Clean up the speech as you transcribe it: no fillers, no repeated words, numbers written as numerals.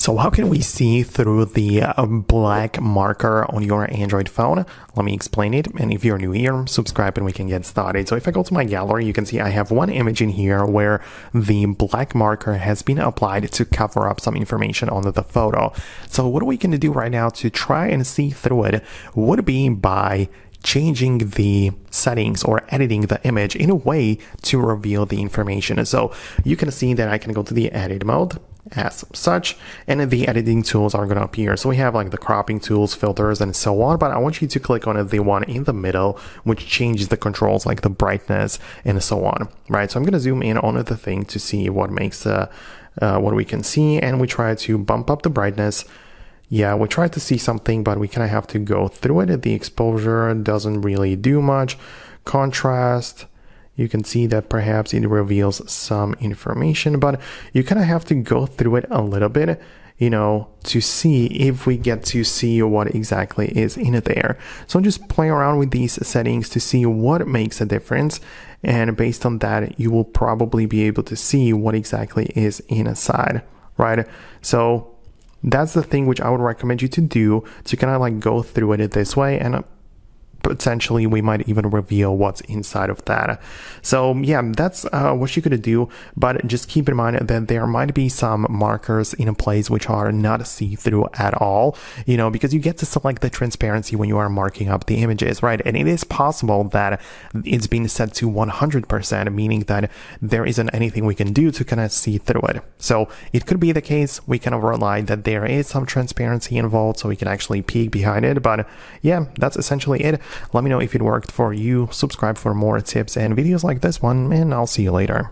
So how can we see through the black marker on your Android phone? Let me explain it. And if you're new here, subscribe and we can get started. So if I go to my gallery, you can see I have one image in here where the black marker has been applied to cover up some information on the photo. So what we can do right now to try and see through it would be by changing the settings or editing the image in a way to reveal the information. So you can see that I can go to the edit mode as such, and the editing tools are going to appear. So we have like the cropping tools, filters, and so on, but I want you to click on the one in the middle, which changes the controls like the brightness and so on, right? So I'm going to zoom in on the thing to see what makes what we can see, and we try to bump up the brightness. Yeah, we try to see something, but we kind of have to go through it. The exposure doesn't really do much. Contrast, you can see that perhaps it reveals some information, but you kind of have to go through it a little bit, you know, to see if we get to see what exactly is in there. So just play around with these settings to see what makes a difference. And based on that, you will probably be able to see what exactly is inside, right? So that's the thing which I would recommend you to do, to kind of like go through it this way, and potentially we might even reveal what's inside of that. So yeah, that's what you could do, but just keep in mind that there might be some markers in place which are not see-through at all, you know, because you get to select the transparency when you are marking up the images, right? And it is possible that it's been set to 100%, meaning that there isn't anything we can do to kind of see through it. So it could be the case we kind of rely that there is some transparency involved so we can actually peek behind it. But yeah, that's essentially it. Let me know if it worked for you. Subscribe for more tips and videos like this one, and I'll see you later.